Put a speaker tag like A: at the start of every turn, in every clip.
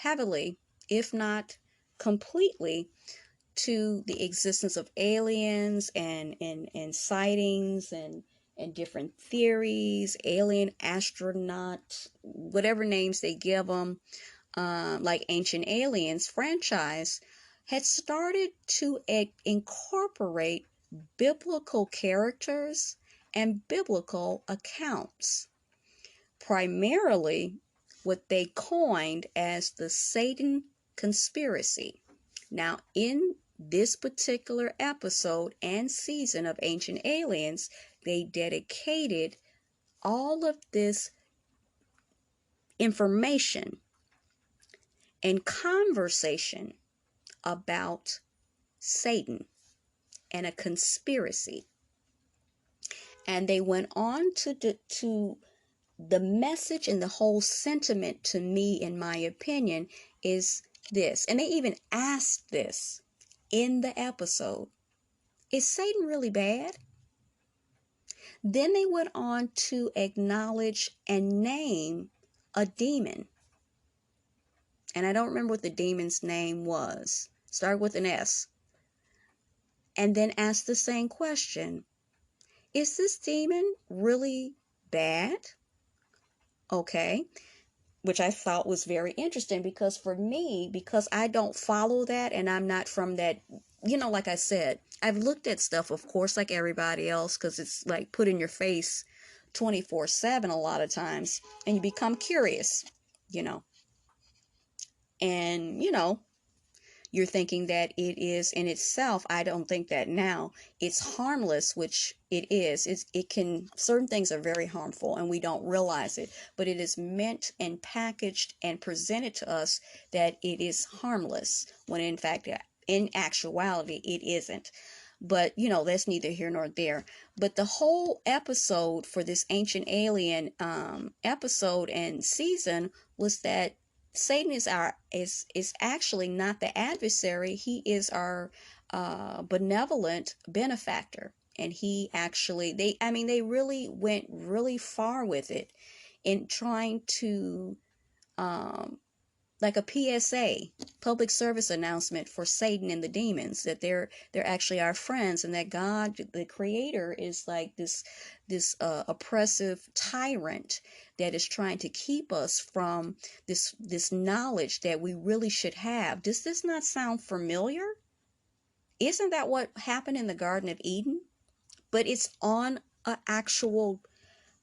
A: heavily, if not completely, to the existence of aliens and sightings and different theories, alien astronauts, whatever names they give them, like Ancient Aliens franchise, had started to incorporate biblical characters and biblical accounts, primarily what they coined as the Satan conspiracy. Now, in this particular episode and season of Ancient Aliens, they dedicated all of this information and conversation about Satan and a conspiracy. And they went on to the message, and the whole sentiment, to me, in my opinion, is this. And they even asked this in the episode: is Satan really bad? Then they went on to acknowledge and name a demon. And I don't remember what the demon's name was. Start with an S. And then ask the same question: is this demon really bad? Okay. Which I thought was very interesting, because for me, because I don't follow that and I'm not from that, like I said, I've looked at stuff, of course, like everybody else, because it's like put in your face 24/7 a lot of times, and you become curious, and, you're thinking that it is in itself. I don't think that now. It's harmless, which it is. Certain things are very harmful and we don't realize it, but it is meant and packaged and presented to us that it is harmless, when in fact, in actuality, it isn't. But, that's neither here nor there. But the whole episode for this Ancient Alien episode and season was that Satan is actually not the adversary. He is our benevolent benefactor. And he actually, they really went really far with it in trying to, like a PSA, public service announcement for Satan and the demons, that they're actually our friends, and that God, the creator, is like this oppressive tyrant that is trying to keep us from this knowledge that we really should have. Does this not sound familiar? Isn't that what happened in the Garden of Eden? But it's on an actual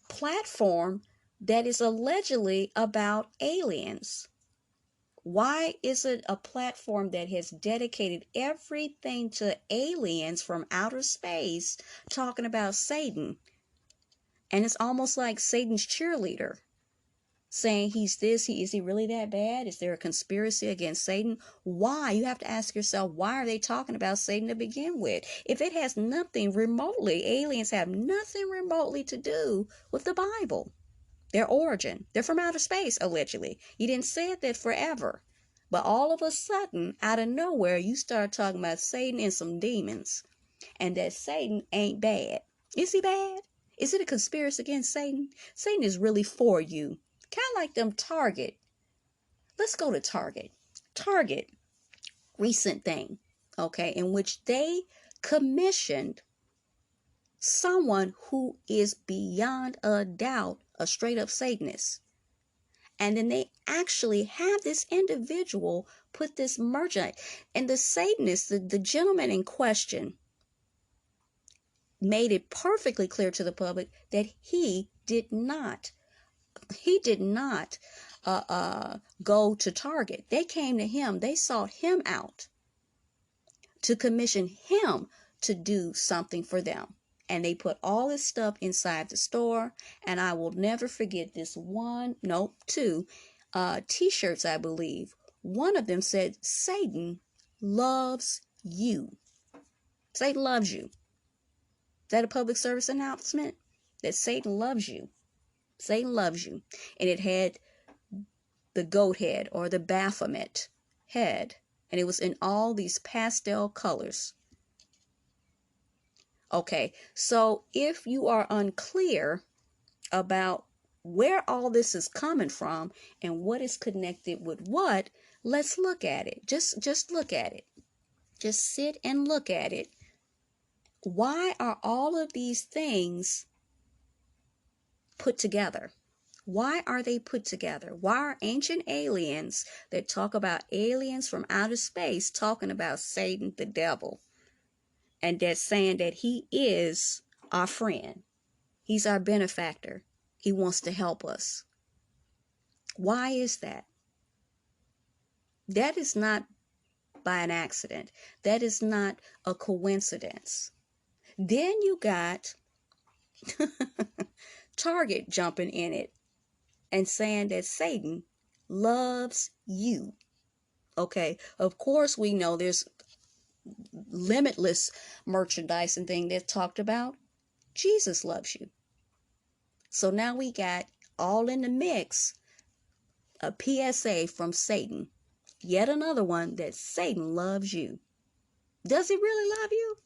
A: platform that is allegedly about aliens. Why is it a platform that has dedicated everything to aliens from outer space, talking about Satan? And it's almost like Satan's cheerleader, saying he's this, is he really that bad? Is there a conspiracy against Satan? Why? You have to ask yourself, why are they talking about Satan to begin with? If it has nothing remotely, aliens have nothing remotely to do with the Bible, their origin. They're from outer space, allegedly. You didn't say that forever. But all of a sudden, out of nowhere, you start talking about Satan and some demons, and that Satan ain't bad. Is he bad? Is it a conspiracy against Satan? Satan is really for you. Kind of like them Target. Let's go to Target. Target, recent thing, okay, in which they commissioned someone who is beyond a doubt a straight up Satanist. And then they actually have this individual put this merchandise. And the Satanist, the gentleman in question, made it perfectly clear to the public that he did not go to Target. They came to him. They sought him out to commission him to do something for them. And they put all this stuff inside the store. And I will never forget this two t-shirts, I believe. One of them said, Satan loves you. Satan loves you. Is that a public service announcement? That Satan loves you. Satan loves you. And it had the goat head or the Baphomet head. And it was in all these pastel colors. Okay, so if you are unclear about where all this is coming from and what is connected with what, let's look at it. Just look at it. Just sit and look at it. Why are all of these things put together? Why are they put together? Why are ancient aliens that talk about aliens from outer space talking about Satan, the devil, and that's saying that he is our friend? He's our benefactor. He wants to help us. Why is that? That is not by an accident. That is not a coincidence. Then you got Target jumping in it and saying that Satan loves you. Okay, of course we know there's limitless merchandise and thing that talked about Jesus loves you. So now we got all in the mix a PSA from Satan. Yet another one that Satan loves you. Does he really love you?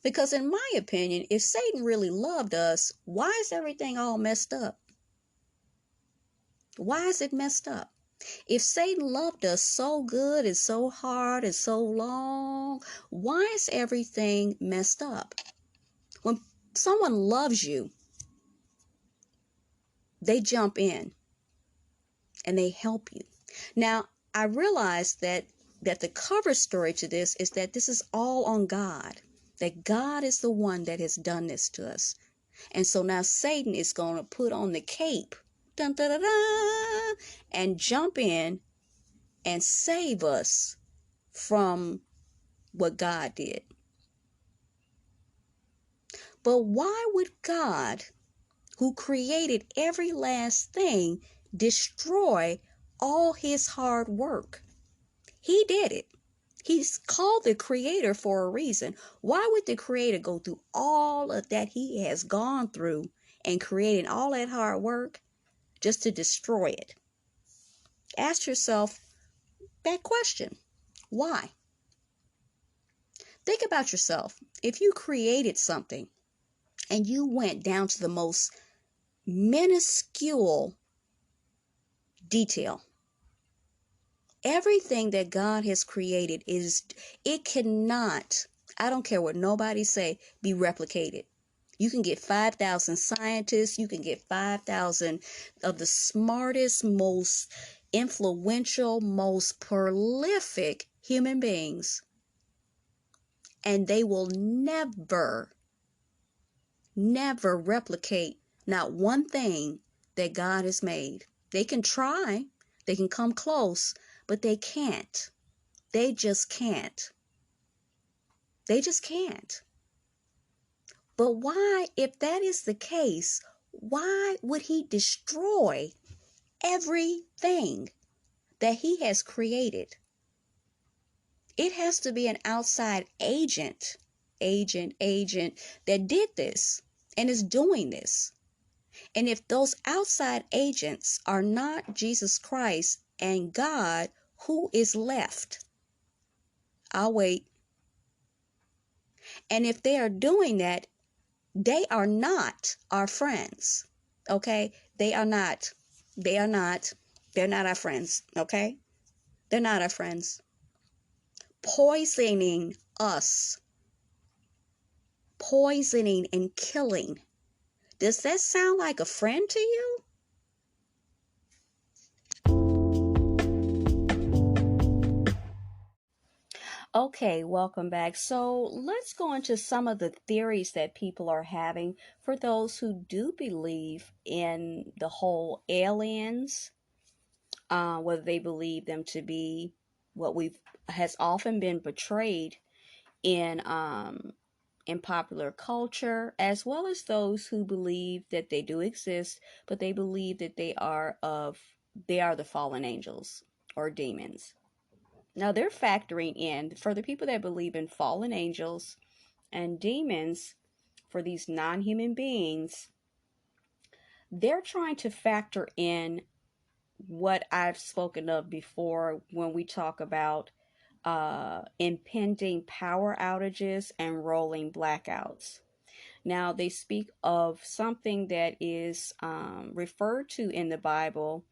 A: Because in my opinion, if Satan really loved us, why is everything all messed up? Why is it messed up? If Satan loved us so good and so hard and so long, why is everything messed up? When someone loves you, they jump in and they help you. Now, I realize that the cover story to this is that this is all on God. That God is the one that has done this to us. And so now Satan is going to put on the cape, dun, dun, dun, dun, and jump in and save us from what God did. But why would God, who created every last thing, destroy all his hard work? He did it. He's called the creator for a reason. Why would the creator go through all of that he has gone through and creating all that hard work just to destroy it? Ask yourself that question. Why? Think about yourself. If you created something and you went down to the most minuscule detail, everything that God has created it cannot, I don't care what nobody say, be replicated. You can get 5,000 scientists, you can get 5,000 of the smartest, most influential, most prolific human beings, and they will never replicate not one thing that God has made. They can try, they can come close, but they can't. They just can't. They just can't. But why, if that is the case, why would he destroy everything that he has created? It has to be an outside agent that did this and is doing this. And if those outside agents are not Jesus Christ and God, who is left? I'll wait. And if they are doing that, they are not our friends. Okay? They are not. They are not. They're not our friends. Okay? They're not our friends. Poisoning us. Poisoning and killing. Does that sound like a friend to you? Okay, welcome back. So let's go into some of the theories that people are having for those who do believe in the whole aliens, whether they believe them to be what we've has often been portrayed in popular culture, as well as those who believe that they do exist, but they believe that they are the fallen angels or demons. Now they're factoring in, for the people that believe in fallen angels and demons, for these non-human beings, they're trying to factor in what I've spoken of before when we talk about impending power outages and rolling blackouts. Now, they speak of something that is referred to in the Bible.